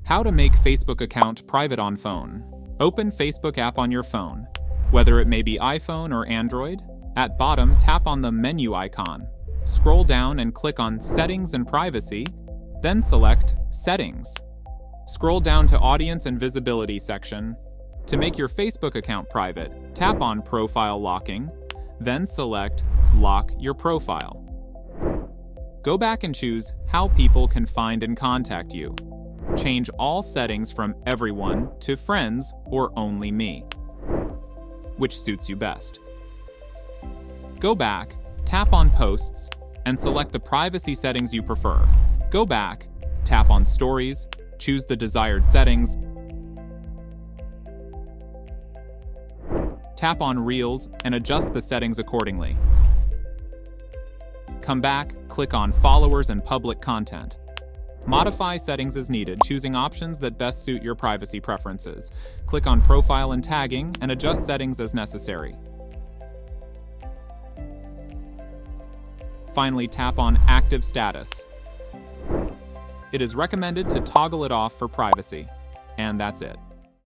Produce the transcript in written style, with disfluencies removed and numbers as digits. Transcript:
How to make Facebook account private on phone. Open Facebook app on your phone, whether it may be iPhone or Android. At bottom, tap on the menu icon. Scroll down and click on Settings and Privacy, then select Settings. Scroll down to Audience and Visibility section. To make your Facebook account private, tap on Profile Locking, then select Lock Your Profile. Go back and choose How People Can Find and Contact You. Change all settings from Everyone to Friends or Only Me, which suits you best. Go back, tap on Posts, and select the privacy settings you prefer. Go back, tap on Stories, choose the desired settings, tap on Reels, and adjust the settings accordingly. Come back, click on Followers and Public Content. Modify settings as needed, choosing options that best suit your privacy preferences. Click on Profile and Tagging, and adjust settings as necessary. Finally, tap on Active Status. It is recommended to toggle it off for privacy. And that's it.